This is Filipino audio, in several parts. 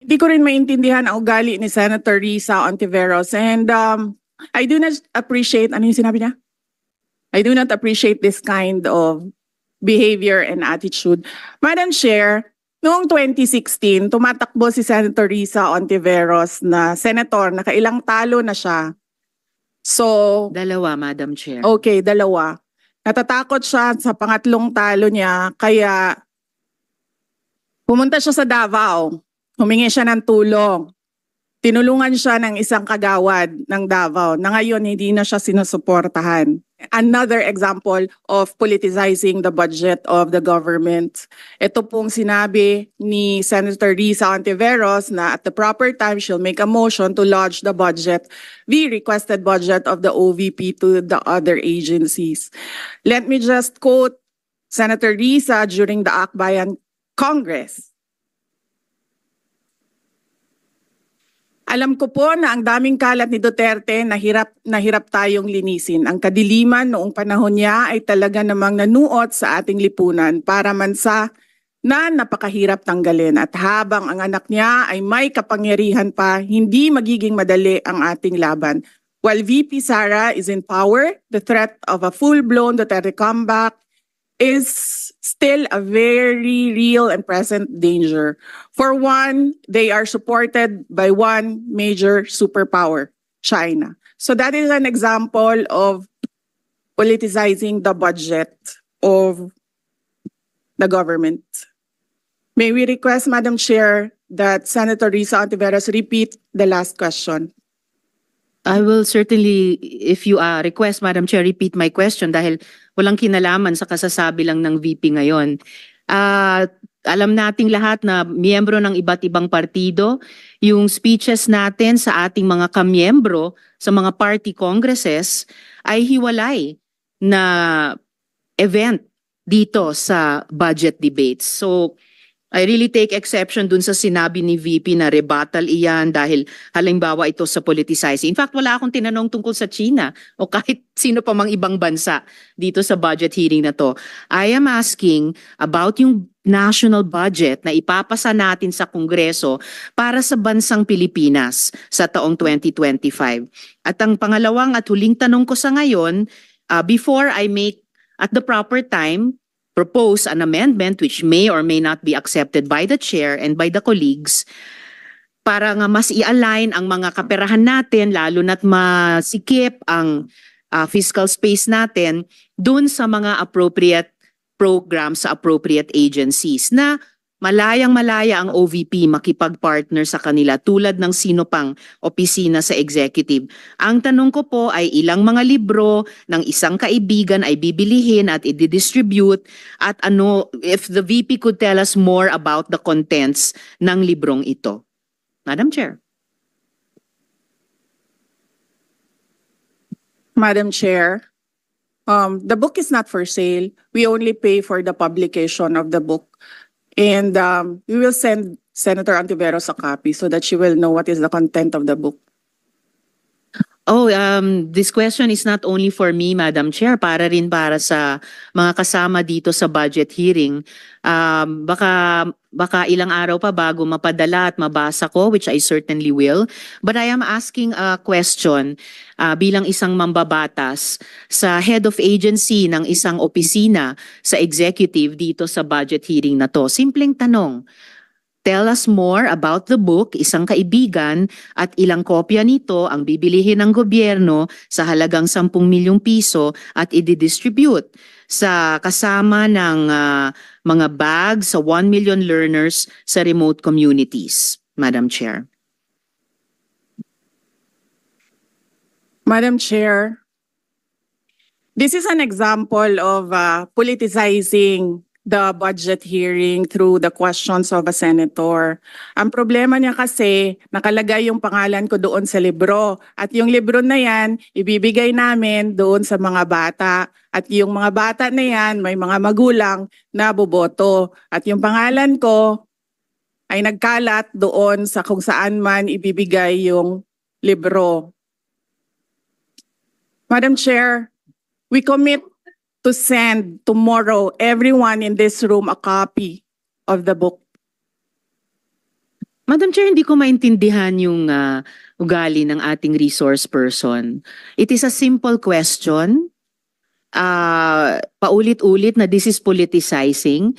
Hindi ko rin maintindihan ang ugali ni Senator Risa Ontiveros, and I do not appreciate, ano yung sinabi niya? I do not appreciate this kind of behavior and attitude. Madam Chair, noong 2016, tumatakbo si Senator Risa Ontiveros na senator, nakailang talo na siya. So, Dalawa, Madam Chair. okay, dalawa. Natatakot siya sa pangatlong talo niya, kaya pumunta siya sa Davao. Humingi siya ng tulong. Tinulungan siya ng isang kagawad ng Davao na ngayon hindi na siya sinusuportahan. Another example of politicizing the budget of the government. Ito pong sinabi ni Senator Risa Ontiveros na at the proper time she'll make a motion to lodge the budget, the requested budget of the OVP to the other agencies. Let me just quote Senator Risa during the Akbayan Congress. Alam ko po na ang daming kalat ni Duterte na hirap tayong linisin. Ang kadiliman noong panahon niya ay talaga namang nanuot sa ating lipunan para mansa na napakahirap tanggalin. At habang ang anak niya ay may kapangyarihan pa, hindi magiging madali ang ating laban. While VP Sara is in power, the threat of a full-blown Duterte comeback is still a very real and present danger. For one, they are supported by one major superpower, China. So that is an example of politicizing the budget of the government. May we request, Madam Chair, that Senator Risa Ontiveros repeat the last question? I will certainly, if you request, Madam Chair, repeat my question dahil walang kinalaman sa kasasabi lang ng VP ngayon. Alam nating lahat na miyembro ng iba't ibang partido, yung speeches natin sa ating mga kamiyembro sa mga party congresses ay hiwalay na event dito sa budget debates. So, I really take exception dun sa sinabi ni VP na rebuttal iyan dahil halimbawa ito sa politicizing. In fact, wala akong tinanong tungkol sa China o kahit sino pa mang ibang bansa dito sa budget hearing na to. I am asking about yung national budget na ipapasa natin sa Kongreso para sa bansang Pilipinas sa taong 2025. At ang pangalawang at huling tanong ko sa ngayon, before I make at the proper time, propose an amendment which may or may not be accepted by the chair and by the colleagues para nga mas i-align ang mga kaperahan natin lalo na't masikip ang fiscal space natin dun sa mga appropriate programs sa appropriate agencies na malayang-malaya ang OVP makipag-partner sa kanila tulad ng sino pang opisina sa executive. Ang tanong ko po ay ilang mga libro ng isang kaibigan ay bibilihin at i-distribute at ano, if the VP could tell us more about the contents ng librong ito. Madam Chair. Madam Chair, the book is not for sale. We only pay for the publication of the book. And we will send Senator Ontiveros a copy so that she will know what is the content of the book. Oh, this question is not only for me, Madam Chair, para rin para sa mga kasama dito sa budget hearing. Baka ilang araw pa bago mapadala at mabasa ko, which I certainly will. But I am asking a question bilang isang mambabatas sa head of agency ng isang opisina sa executive dito sa budget hearing na to. Simpleng tanong. Tell us more about the book, isang kaibigan, at ilang kopya nito ang bibilihin ng gobyerno sa halagang 10 milyong piso at i-distribute sa kasama ng mga bags sa 1 million learners sa remote communities. Madam Chair. Madam Chair, this is an example of politicizing the budget hearing through the questions of a senator. Ang problema niya kasi, nakalagay yung pangalan ko doon sa libro. At yung libro na yan, ibibigay namin doon sa mga bata. At yung mga bata na yan, may mga magulang na boboto. At yung pangalan ko ay nagkalat doon sa kung saan man ibibigay yung libro. Madam Chair, we commit to send tomorrow everyone in this room a copy of the book. Madam Chair, hindi ko maintindihan yung ugali ng ating resource person. It is a simple question. Paulit-ulit na this is politicizing.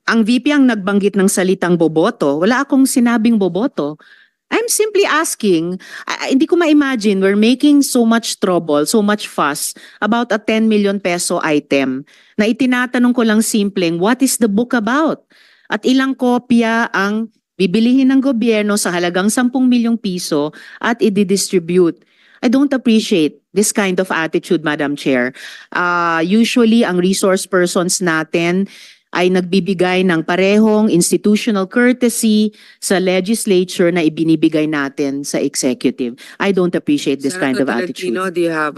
Ang VP ang nagbanggit ng salitang boboto. Wala akong sinabing boboto. I'm simply asking, hindi ko ma-imagine we're making so much trouble, so much fuss about a 10 million peso item na itinatanong ko lang simpleng, what is the book about? At ilang kopya ang bibilihin ng gobyerno sa halagang 10 milyong piso at i-distribute. I don't appreciate this kind of attitude, Madam Chair. Usually, ang resource persons natin ay nagbibigay ng parehong institutional courtesy sa legislature na ibinibigay natin sa executive. I don't appreciate this kind of attitude. Tolentino, do you have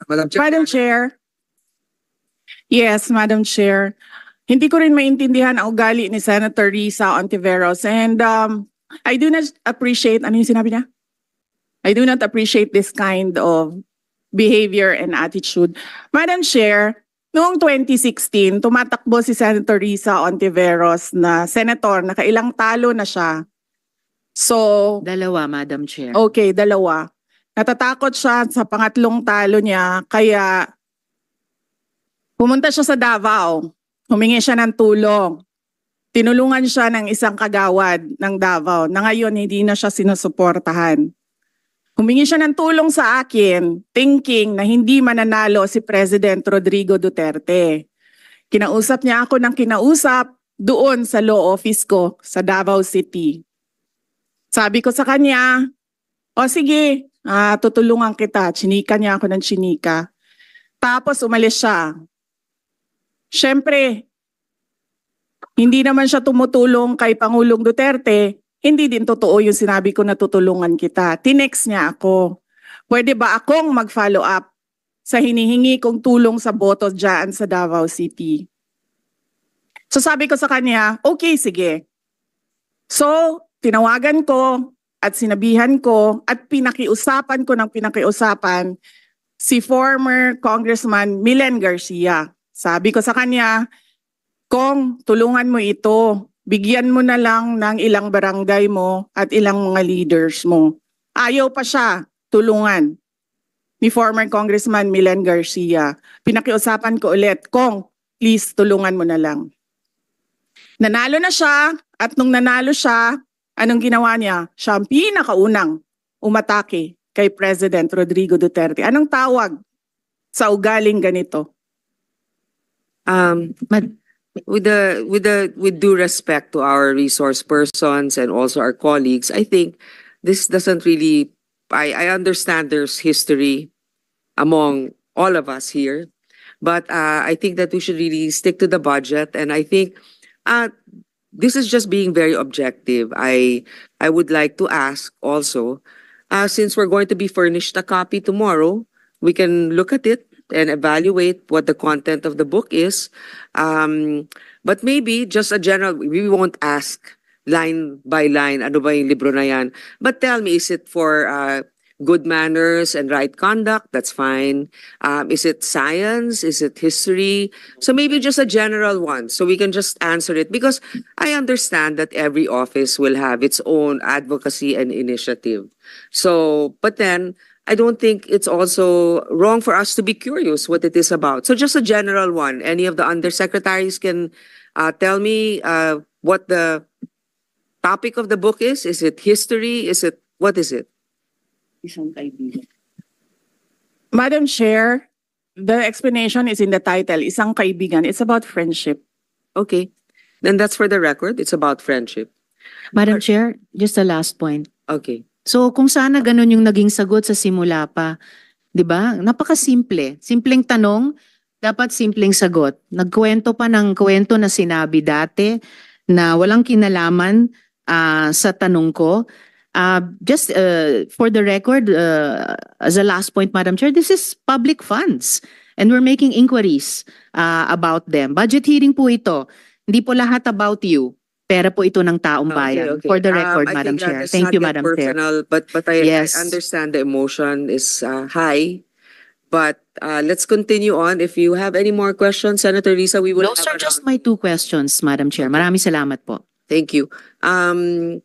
Madam Chair? Madam Chair. Yes, Madam Chair. Hindi ko rin maintindihan ang ugali ni Senator Risa Ontiveros, and I do not appreciate, ano yung sinabi niya? I do not appreciate this kind of behavior and attitude. Madam Chair, noong 2016, tumatakbo si Senator Risa Ontiveros na senator, nakailang talo na siya. So, Dalawa, Madam Chair. okay, dalawa. Natatakot siya sa pangatlong talo niya, kaya pumunta siya sa Davao. Humingi siya ng tulong. Tinulungan siya ng isang kagawad ng Davao na ngayon hindi na siya sinusuportahan. Humingi siya ng tulong sa akin, thinking na hindi mananalo si President Rodrigo Duterte. Kinausap niya ako ng kinausap doon sa law office ko sa Davao City. Sabi ko sa kanya, o sige, tutulungan kita. Chinika niya ako ng chinika. Tapos umalis siya. Siyempre, hindi naman siya tumutulong kay Pangulong Duterte. Hindi din totoo yung sinabi ko na tutulungan kita. Tinext niya ako. Pwede ba akong mag-follow up sa hinihingi kong tulong sa boto dyan sa Davao City? So sabi ko sa kanya, okay, sige. So, tinawagan ko at sinabihan ko at pinakiusapan ko ng pinakiusapan si former Congressman Milen Garcia. Sabi ko sa kanya, Kong, tulungan mo ito. Bigyan mo na lang ng ilang barangay mo at ilang mga leaders mo. Ayaw pa siya tulungan ni former Congressman Milen Garcia. Pinakiusapan ko ulit, Kong, please tulungan mo na lang. Nanalo na siya at nung nanalo siya, anong ginawa niya? Siya ang pinakaunang umatake kay President Rodrigo Duterte. Anong tawag sa ugaling ganito? With due respect to our resource persons and also our colleagues, I think this doesn't really. I understand there's history among all of us here, but I think that we should really stick to the budget. And I think this is just being very objective. I would like to ask also, since we're going to be furnished a copy tomorrow, we can look at it and evaluate what the content of the book is. But maybe just a general, we won't ask line by line, ano ba yung libro na yan? But tell me, is it for good manners and right conduct? That's fine. Is it science? Is it history? So maybe just a general one, so we can just answer it. Because I understand that every office will have its own advocacy and initiative. So, but then, I don't think it's also wrong for us to be curious what it is about. So just a general one. Any of the undersecretaries can tell me what the topic of the book is. Is it history? What is it? Madam Chair, the explanation is in the title, Isang Kaibigan. It's about friendship. Okay. Then that's for the record. It's about friendship. Madam Chair, just a last point. Okay. So kung sana ganun yung naging sagot sa simula pa, 'di ba? Napakasimple. Simpleng tanong, dapat simpleng sagot. Nagkwento pa ng kwento na sinabi dati na walang kinalaman sa tanong ko. Just for the record, as a last point, Madam Chair, this is public funds and we're making inquiries about them. Budget hearing po ito. Hindi po lahat about you. Pera po ito ng taong bayan. Okay. For the record, I Madam think Chair. that is Thank not you, yet Madam Chair. personal, but I Yes. understand the emotion is high. But let's continue on. If you have any more questions, Senator Risa, we will Those have are just my two questions, Madam Chair. Maraming salamat po. Thank you.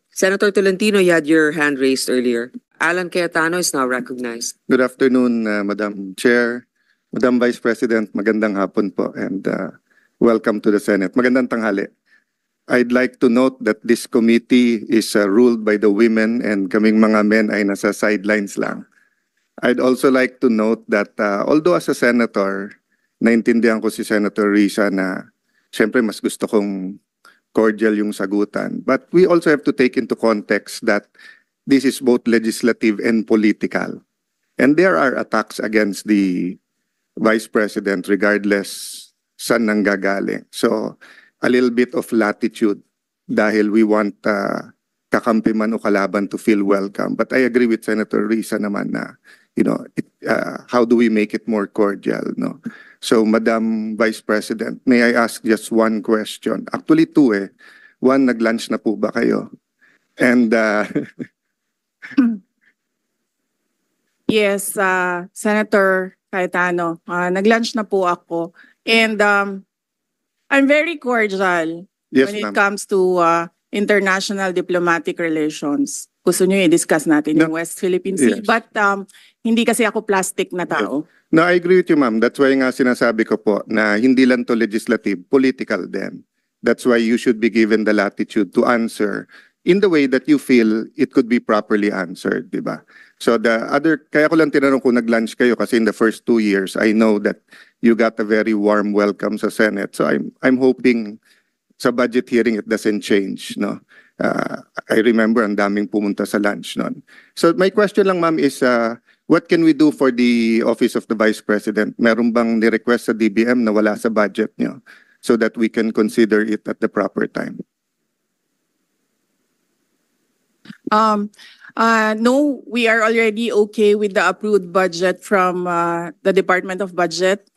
Senator Tolentino, you had your hand raised earlier. Alan Cayetano is now recognized. Good afternoon, Madam Chair, Madam Vice President, magandang hapon po, and welcome to the Senate. Magandang tanghali. I'd like to note that this committee is ruled by the women and kaming mga men ay nasa sidelines lang. I'd also like to note that although as a senator, naintindihan ko si Senator Risa na siyempre mas gusto kong cordial yung sagutan. But we also have to take into context that this is both legislative and political. And there are attacks against the Vice President regardless saan nanggagaling. So a little bit of latitude dahil we want kakampi man o kalaban to feel welcome. But I agree with Senator Risa naman na, you know, how do we make it more cordial, no? So, Madam Vice President, may I ask just one question? Actually, two eh. One, nag-lunch na po ba kayo? And, Yes, Senator Cayetano, nag-lunch na po ako. And I'm very cordial yes, when it ma'am. comes to international diplomatic relations. Gusto nyo i-discuss natin yung West Philippine Sea. Yes. But hindi kasi ako plastic na tao. No, I agree with you, ma'am. That's why nga sinasabi ko po na hindi lang to legislative, political din. That's why you should be given the latitude to answer in the way that you feel it could be properly answered, di ba? So kaya ko lang tinanong kung nag-lunch kayo kasi in the first 2 years, I know that you got a very warm welcome sa Senate. So I'm hoping sa budget hearing it doesn't change, no? I remember ang daming pumunta sa lunch noon. So my question lang, ma'am, is what can we do for the Office of the Vice President? Meron bang ni-request sa DBM na wala sa budget nyo so that we can consider it at the proper time? No, we are already okay with the approved budget from the Department of Budget.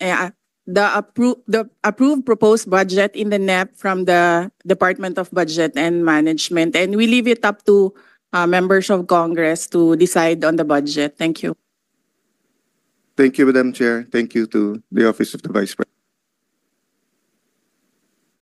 The approved proposed budget in the NEP from the Department of Budget and Management. And we leave it up to members of Congress to decide on the budget. Thank you. Thank you, Madam Chair. Thank you to the Office of the Vice President.